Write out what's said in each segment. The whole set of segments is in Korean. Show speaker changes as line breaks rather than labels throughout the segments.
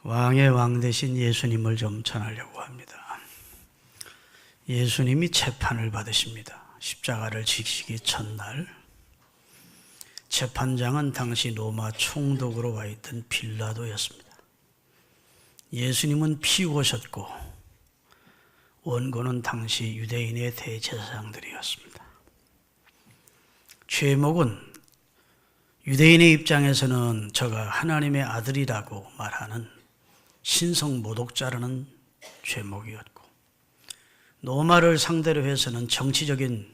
왕의 왕 되신 예수님을 좀 전하려고 합니다. 예수님이 재판을 받으십니다. 십자가를 지시기 첫날 재판장은 당시 로마 총독으로 와 있던 빌라도였습니다. 예수님은 피고셨고 원고는 당시 유대인의 대제사장들이었습니다. 죄목은 유대인의 입장에서는 저가 하나님의 아들이라고 말하는 신성 모독자라는 죄목이었고, 로마를 상대로 해서는 정치적인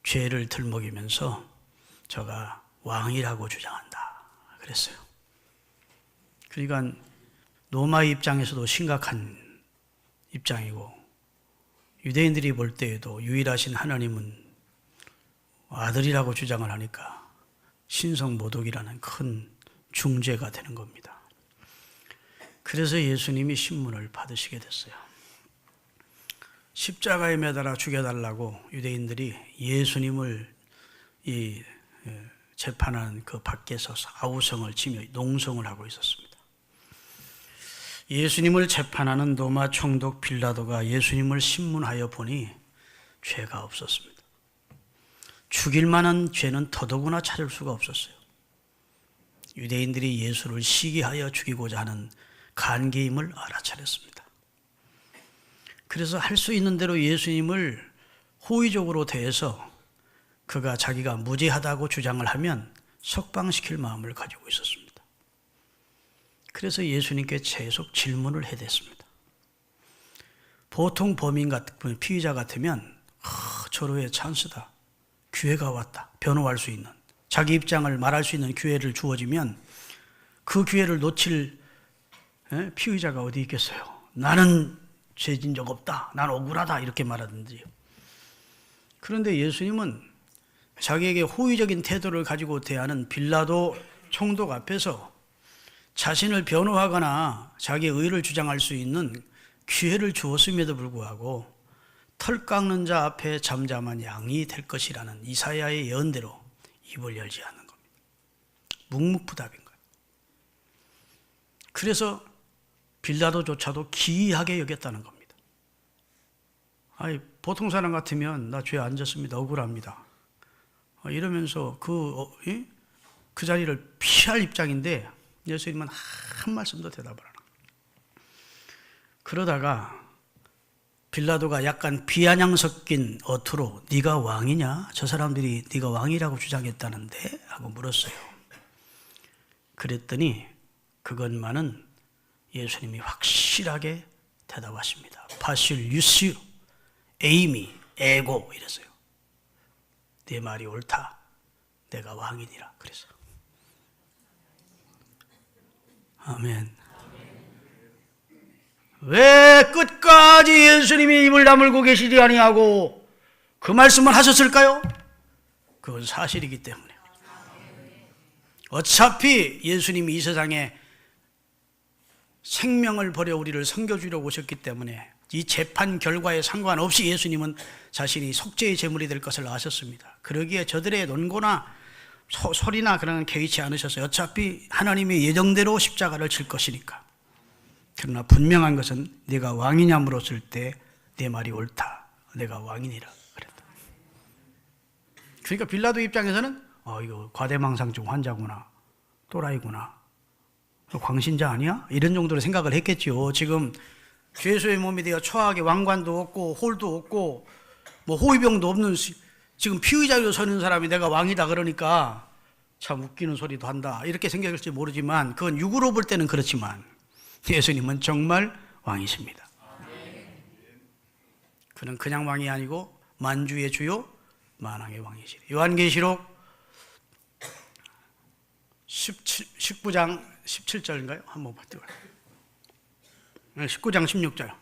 죄를 들먹이면서 저가 왕이라고 주장한다 그랬어요. 그러니까 로마 입장에서도 심각한 입장이고, 유대인들이 볼 때에도 유일하신 하나님은 아들이라고 주장을 하니까 신성 모독이라는 큰 중죄가 되는 겁니다. 그래서 예수님이 신문을 받으시게 됐어요. 십자가에 매달아 죽여달라고 유대인들이 예수님을 이 재판하는 그 밖에서 아우성을 치며 농성을 하고 있었습니다. 예수님을 재판하는 로마 총독 빌라도가 예수님을 신문하여 보니 죄가 없었습니다. 죽일 만한 죄는 더더구나 찾을 수가 없었어요. 유대인들이 예수를 시기하여 죽이고자 하는 간계임을 알아차렸습니다. 그래서 할 수 있는 대로 예수님을 호의적으로 대해서 그가 자기가 무죄하다고 주장을 하면 석방시킬 마음을 가지고 있었습니다. 그래서 예수님께 계속 질문을 해댔습니다. 보통 범인 같은 피의자 같으면 절호의 찬스다, 기회가 왔다, 변호할 수 있는, 자기 입장을 말할 수 있는 기회를 주어지면 그 기회를 놓칠 피의자가 어디 있겠어요? 나는 죄진 적 없다, 난 억울하다 이렇게 말하든지. 그런데 예수님은 자기에게 호의적인 태도를 가지고 대하는 빌라도 총독 앞에서 자신을 변호하거나 자기의 의를 주장할 수 있는 기회를 주었음에도 불구하고 털 깎는 자 앞에 잠잠한 양이 될 것이라는 이사야의 예언대로 입을 열지 않는 겁니다. 묵묵부답인 거예요. 그래서 빌라도조차도 기이하게 여겼다는 겁니다. 아니, 보통 사람 같으면 나 죄 안 졌습니다, 억울합니다, 이러면서 그 자리를 피할 입장인데 예수님은 한 말씀도 대답을 안 합니다. 그러다가 빌라도가 약간 비아냥 섞인 어투로 네가 왕이냐? 저 사람들이 네가 왕이라고 주장했다는데? 하고 물었어요. 그랬더니 그것만은 예수님이 확실하게 대답하십니다. 파실 유스 에이미 에고 이랬어요. 내 말이 옳다, 내가 왕이니라 그래서. 아멘. 왜 끝까지 예수님이 입을 다물고 계시지 아니하고 그 말씀을 하셨을까요? 그건 사실이기 때문에. 어차피 예수님이 이 세상에 생명을 버려 우리를 섬겨주려고 오셨기 때문에 이 재판 결과에 상관없이 예수님은 자신이 속죄의 제물이 될 것을 아셨습니다. 그러기에 저들의 논고나 소리나 그런 건 개의치 않으셨어요. 어차피 하나님의 예정대로 십자가를 칠 것이니까. 그러나 분명한 것은 네가 왕이냐 물었을 때 내 말이 옳다, 내가 왕이니라 그랬다. 그러니까 빌라도 입장에서는 이거 과대망상증 환자구나, 또라이구나, 광신자 아니야? 이런 정도로 생각을 했겠죠. 지금 죄수의 몸이 되어 초하게 왕관도 없고 홀도 없고 뭐 호위병도 없는 지금 피의자로 서는 사람이 내가 왕이다 그러니까 참 웃기는 소리도 한다 이렇게 생각할지 모르지만 그건 육으로 볼 때는 그렇지만 예수님은 정말 왕이십니다. 그는 그냥 왕이 아니고 만주의 주요 만왕의 왕이시래. 요한계시록 19장 17절인가요? 한번 봐요. 19장 16절.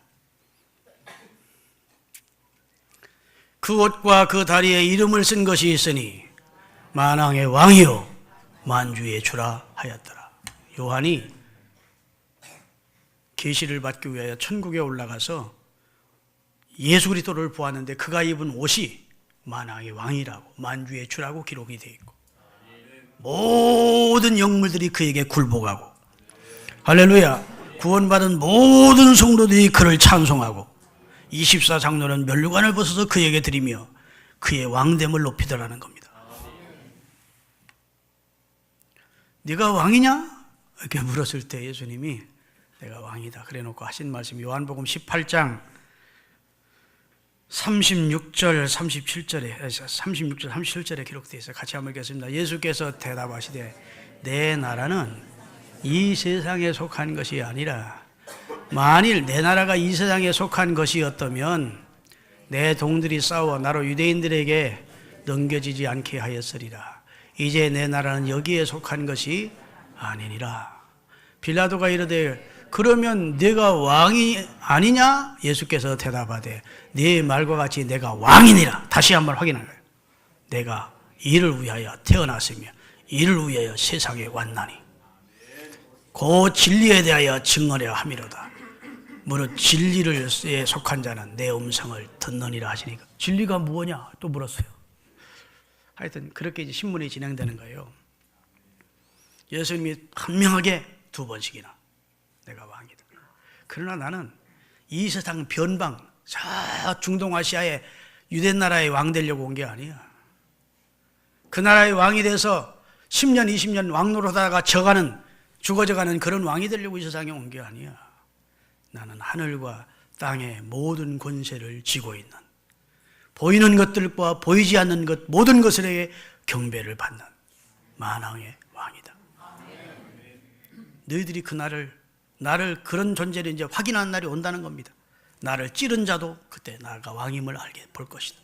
그 옷과 그 다리에 이름을 쓴 것이 있으니 만왕의 왕이요 만주의 주라 하였더라. 요한이 계시를 받기 위하여 천국에 올라가서 예수 그리스도를 보았는데 그가 입은 옷이 만왕의 왕이라고 만주의 주라고 기록이 되어 있고 모든 영물들이 그에게 굴복하고 할렐루야 구원받은 모든 성도들이 그를 찬송하고 24장로는 면류관을 벗어서 그에게 드리며 그의 왕됨을 높이더라는 겁니다. 네가 왕이냐? 이렇게 물었을 때 예수님이 내가 왕이다 그래놓고 하신 말씀이 요한복음 18장 36절 37절에 기록되어 있어요. 같이 한번 읽겠습니다. 예수께서 대답하시되 내 나라는 이 세상에 속한 것이 아니라 만일 내 나라가 이 세상에 속한 것이었다면 내 동들이 싸워 나로 유대인들에게 넘겨지지 않게 하였으리라. 이제 내 나라는 여기에 속한 것이 아니니라. 빌라도가 이르되 그러면 내가 왕이 아니냐? 예수께서 대답하되 네 말과 같이 내가 왕이니라. 다시 한번 확인하는 거예요. 내가 이를 위하여 태어났으며 이를 위하여 세상에 왔나니 그 진리에 대하여 증언해야 함이로다. 무릇 진리를 속한 자는 내 음성을 듣느니라 하시니까 진리가 무엇냐? 또 물었어요. 하여튼 그렇게 이제 신문이 진행되는 거예요. 예수님이 분명하게 2번씩이나 내가 왕이다. 그러나 나는 이 세상 변방, 저 중동아시아의 유대 나라의 왕 되려고 온 게 아니야. 그 나라의 왕이 돼서 10년, 20년 왕노릇하다가 죽어져가는 그런 왕이 되려고 이 세상에 온 게 아니야. 나는 하늘과 땅의 모든 권세를 쥐고 있는 보이는 것들과 보이지 않는 것 모든 것에 경배를 받는 만왕의 왕이다. 너희들이 그 나를 그런 존재를 이제 확인하는 날이 온다는 겁니다. 나를 찌른 자도 그때 나가 왕임을 알게 볼 것이다.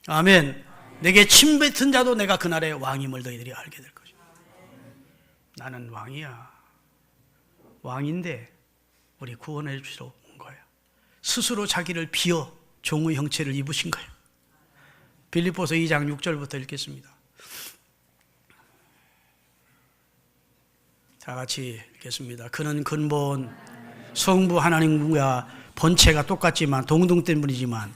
아멘. 내게 침뱉은 자도 내가 그날의 왕임을 너희들이 알게 될 것이다. 나는 왕이야. 왕인데 우리 구원해 주시러 온 거야. 스스로 자기를 비워 종의 형체를 입으신 거예요. 빌립보서 2장 6절부터 읽겠습니다. 다 같이 읽겠습니다. 그는 근본 성부 하나님과 본체가 똑같지만 동등된 분이지만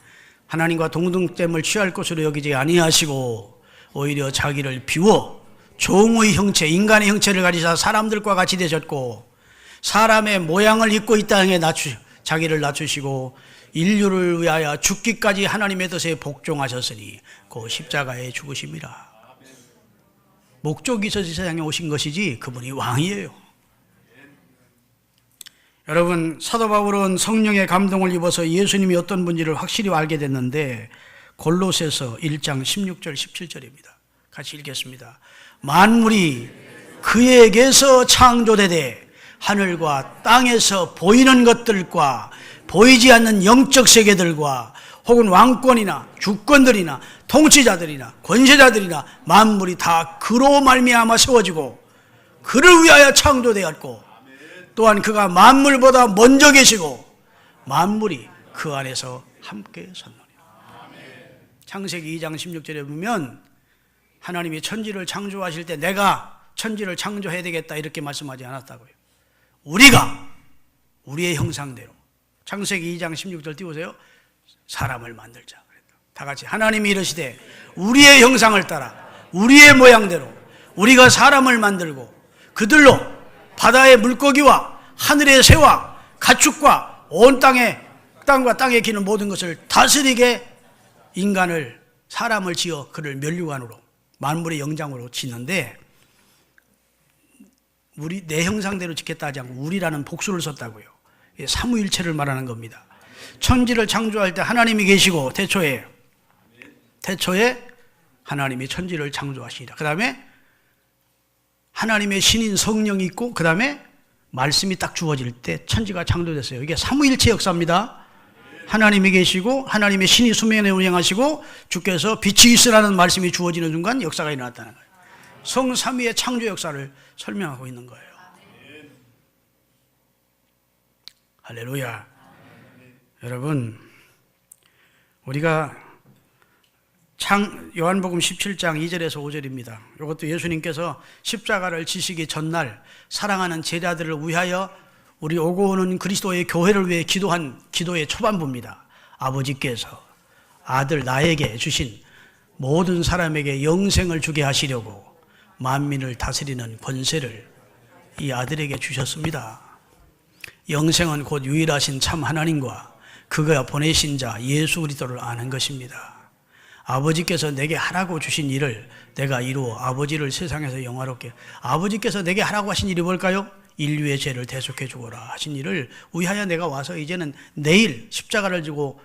하나님과 동등됨을 취할 것으로 여기지 아니하시고 오히려 자기를 비워 종의 형체, 인간의 형체를 가지사 사람들과 같이 되셨고 사람의 모양을 입고 이 땅에 자기를 낮추시고 인류를 위하여 죽기까지 하나님의 뜻에 복종하셨으니 그 십자가에 죽으심이라. 목적이 있어서 세상에 오신 것이지 그분이 왕이에요. 여러분, 사도 바울은 성령의 감동을 입어서 예수님이 어떤 분인지를 확실히 알게 됐는데 골로새서 1장 16절 17절입니다. 같이 읽겠습니다. 만물이 그에게서 창조되되 하늘과 땅에서 보이는 것들과 보이지 않는 영적 세계들과 혹은 왕권이나 주권들이나 통치자들이나 권세자들이나 만물이 다 그로 말미암아 세워지고 그를 위하여 창조되었고 또한 그가 만물보다 먼저 계시고 만물이 그 안에서 함께 섰느니라. 창세기 2장 16절에 보면 하나님이 천지를 창조하실 때 내가 천지를 창조해야 되겠다 이렇게 말씀하지 않았다고요. 우리가 우리의 형상대로 창세기 2장 16절 띄우세요. 사람을 만들자. 다 같이 하나님이 이르시되 우리의 형상을 따라 우리의 모양대로 우리가 사람을 만들고 그들로 바다의 물고기와 하늘의 새와 가축과 온 땅과 땅에 기는 모든 것을 다스리게 인간을 사람을 지어 그를 면류관으로 만물의 영장으로 짓는데 우리 내 형상대로 짓겠다 하지 않고 우리라는 복수를 썼다고요. 삼위일체를 말하는 겁니다. 천지를 창조할 때 하나님이 계시고 태초에 하나님이 천지를 창조하시니라. 그 다음에 하나님의 신인 성령이 있고 그 다음에 말씀이 딱 주어질 때 천지가 창조됐어요. 이게 삼위일체 역사입니다. 하나님이 계시고 하나님의 신이 수면에 운행하시고 주께서 빛이 있으라는 말씀이 주어지는 순간 역사가 일어났다는 거예요. 성삼위의 창조 역사를 설명하고 있는 거예요. 할렐루야. 여러분, 우리가 요한복음 17장 2절에서 5절입니다. 이것도 예수님께서 십자가를 지시기 전날 사랑하는 제자들을 위하여 우리 오고 오는 그리스도의 교회를 위해 기도한 기도의 초반부입니다. 아버지께서 아들 나에게 주신 모든 사람에게 영생을 주게 하시려고 만민을 다스리는 권세를 이 아들에게 주셨습니다. 영생은 곧 유일하신 참 하나님과 그가 보내신 자 예수 그리스도를 아는 것입니다. 아버지께서 내게 하라고 주신 일을 내가 이루어 아버지를 세상에서 영화롭게, 아버지께서 내게 하라고 하신 일이 뭘까요? 인류의 죄를 대속해 주거라 하신 일을 위하여 내가 와서 이제는 내일 십자가를 지고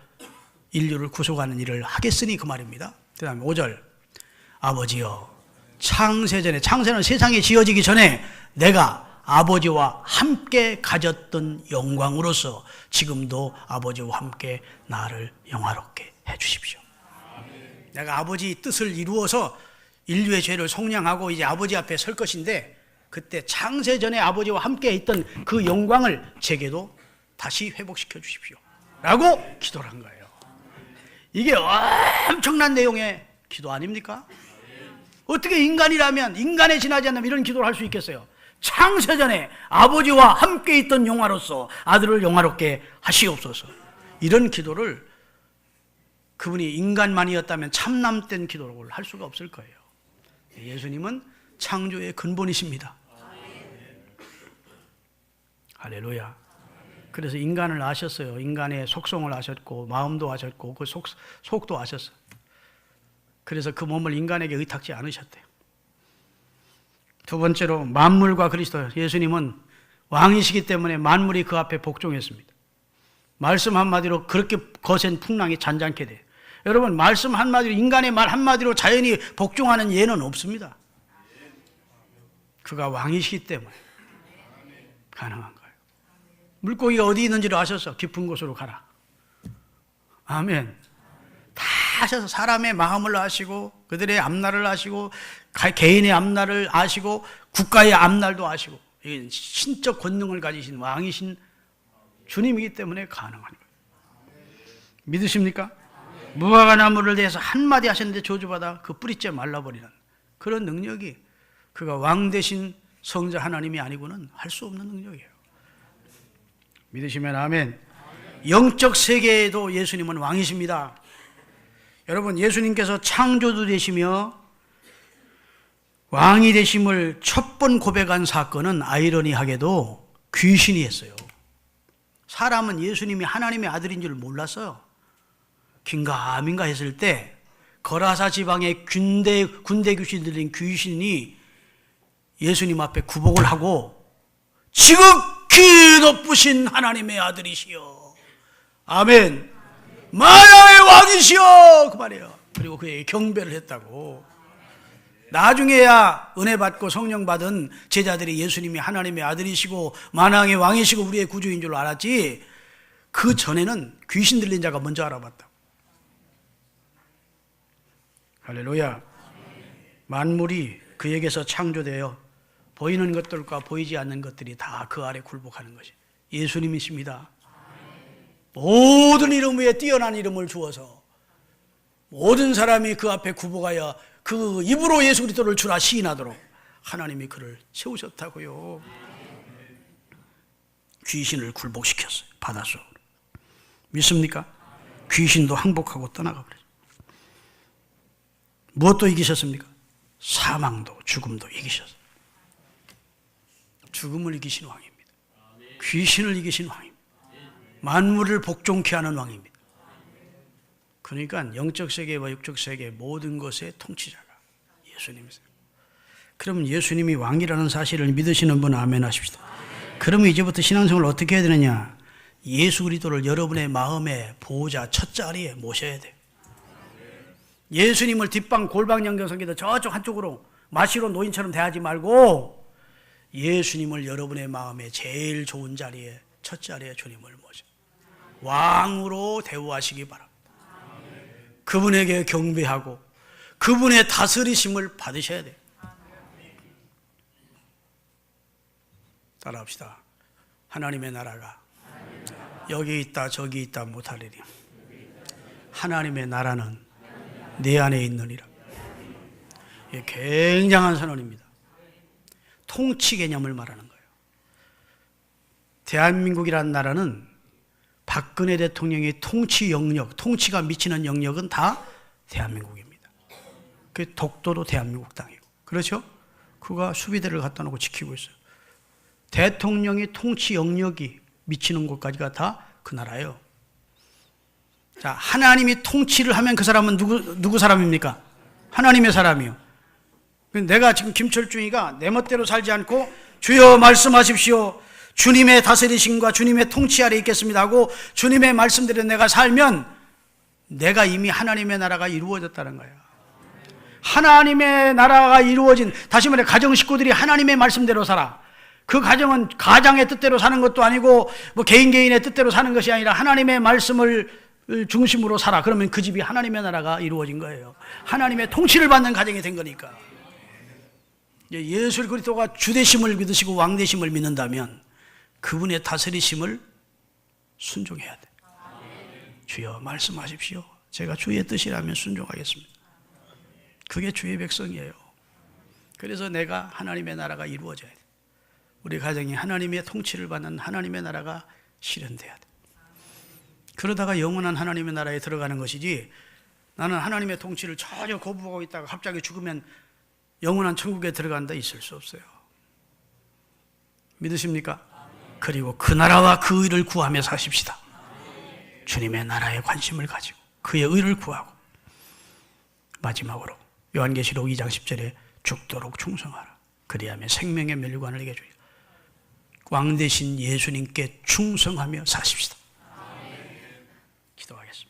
인류를 구속하는 일을 하겠으니 그 말입니다. 그 다음에 5절, 아버지여 창세전에, 창세는 세상이 지어지기 전에 내가 아버지와 함께 가졌던 영광으로서 지금도 아버지와 함께 나를 영화롭게 해 주십시오. 내가 아버지 뜻을 이루어서 인류의 죄를 속량하고 이제 아버지 앞에 설 것인데, 그때 창세전에 아버지와 함께 있던 그 영광을 제게도 다시 회복시켜 주십시오 라고 기도를 한 거예요. 이게 엄청난 내용의 기도 아닙니까? 어떻게 인간이라면, 인간에 지나지 않으면 이런 기도를 할 수 있겠어요? 창세전에 아버지와 함께 있던 영화로서 아들을 영화롭게 하시옵소서. 이런 기도를 그분이 인간만이었다면 참남된 기도를 할 수가 없을 거예요. 예수님은 창조의 근본이십니다. 할렐루야. 그래서 인간을 아셨어요. 인간의 속성을 아셨고 마음도 아셨고 그 속도 아셨어요. 그래서 그 몸을 인간에게 의탁지 않으셨대요. 두 번째로 만물과 그리스도, 예수님은 왕이시기 때문에 만물이 그 앞에 복종했습니다. 말씀 한마디로 그렇게 거센 풍랑이 잔잔케 돼요. 여러분, 말씀 한마디로, 인간의 말 한마디로 자연이 복종하는 예는 없습니다. 그가 왕이시기 때문에 가능한 거예요. 물고기가 어디 있는지를 아셔서 깊은 곳으로 가라. 아멘. 다 하셔서 사람의 마음을 아시고 그들의 앞날을 아시고 개인의 앞날을 아시고 국가의 앞날도 아시고 신적 권능을 가지신 왕이신 주님이기 때문에 가능한 거예요. 믿으십니까? 무화과 나무를 대해서 한마디 하셨는데 저주받아 그 뿌리째 말라버리는 그런 능력이 그가 왕 대신 성자 하나님이 아니고는 할 수 없는 능력이에요. 믿으시면 아멘. 영적 세계에도 예수님은 왕이십니다. 여러분, 예수님께서 창조주 되시며 왕이 되심을 첫 번 고백한 사건은 아이러니하게도 귀신이 했어요. 사람은 예수님이 하나님의 아들인 줄 몰랐어요. 긴가민가 했을 때 거라사 지방의 군대 귀신 들린 귀신이 예수님 앞에 구복을 하고 지극히 높으신 하나님의 아들이시여, 아멘, 만왕의 왕이시여, 그 말이에요. 그리고 그에게 경배를 했다고. 나중에야 은혜 받고 성령 받은 제자들이 예수님이 하나님의 아들이시고 만왕의 왕이시고 우리의 구주인 줄 알았지, 그 전에는 귀신 들린 자가 먼저 알아봤다. 할렐루야. 만물이 그에게서 창조되어 보이는 것들과 보이지 않는 것들이 다 그 아래 굴복하는 것이 예수님이십니다. 모든 이름 위에 뛰어난 이름을 주어서 모든 사람이 그 앞에 굽어가야 그 입으로 예수 그리스도를 주라 시인하도록 하나님이 그를 세우셨다고요. 귀신을 굴복시켰어요. 바닷속으로. 믿습니까? 귀신도 항복하고 떠나가 버렸어요. 무엇도 이기셨습니까? 사망도 죽음도 이기셨어요. 죽음을 이기신 왕입니다. 귀신을 이기신 왕입니다. 만물을 복종케 하는 왕입니다. 그러니까 영적 세계와 육적 세계 모든 것의 통치자가 예수님이세요. 그럼 예수님이 왕이라는 사실을 믿으시는 분 아멘 하십시다. 그러면 이제부터 신앙생활을 어떻게 해야 되느냐? 예수 그리스도를 여러분의 마음의 보호자 첫 자리에 모셔야 돼요. 예수님을 뒷방 골방 연결성에다 저쪽 한쪽으로 마시로 노인처럼 대하지 말고 예수님을 여러분의 마음에 제일 좋은 자리에, 첫 자리에 주님을 모셔 왕으로 대우하시기 바랍니다. 그분에게 경배하고 그분의 다스리심을 받으셔야 돼요. 따라합시다. 하나님의 나라가 여기 있다 저기 있다 못하리니 하나님의 나라는 내 안에 있느니라. 이게 굉장한 선언입니다. 통치 개념을 말하는 거예요. 대한민국이라는 나라는 박근혜 대통령의 통치 영역, 통치가 미치는 영역은 다 대한민국입니다. 그 독도도 대한민국 땅이고, 그렇죠? 그가 수비대를 갖다 놓고 지키고 있어요. 대통령의 통치 영역이 미치는 곳까지가 다 그 나라예요. 자, 하나님이 통치를 하면 그 사람은 누구 사람입니까? 하나님의 사람이요. 내가 지금 김철중이가 내 멋대로 살지 않고 주여 말씀하십시오. 주님의 다스리심과 주님의 통치 아래 있겠습니다 하고 주님의 말씀대로 내가 살면 내가 이미 하나님의 나라가 이루어졌다는 거예요. 하나님의 나라가 이루어진, 다시 말해 가정 식구들이 하나님의 말씀대로 살아. 그 가정은 가장의 뜻대로 사는 것도 아니고 뭐 개인의 뜻대로 사는 것이 아니라 하나님의 말씀을 중심으로 살아. 그러면 그 집이 하나님의 나라가 이루어진 거예요. 하나님의 통치를 받는 가정이 된 거니까. 예수 그리스도가 주되심을 믿으시고 왕되심을 믿는다면 그분의 다스리심을 순종해야 돼. 주여 말씀하십시오. 제가 주의 뜻이라면 순종하겠습니다. 그게 주의 백성이에요. 그래서 내가 하나님의 나라가 이루어져야 돼. 우리 가정이 하나님의 통치를 받는 하나님의 나라가 실현돼야 돼. 그러다가 영원한 하나님의 나라에 들어가는 것이지, 나는 하나님의 통치를 전혀 거부하고 있다가 갑자기 죽으면 영원한 천국에 들어간다 있을 수 없어요. 믿으십니까? 그리고 그 나라와 그 의를 구하며 사십시다. 주님의 나라에 관심을 가지고 그의 의를 구하고, 마지막으로 요한계시록 2장 10절에 죽도록 충성하라. 그리하면 생명의 멸류관을 내게 주리라. 왕 되신 예수님께 충성하며 사십시다. 기도하겠습니다.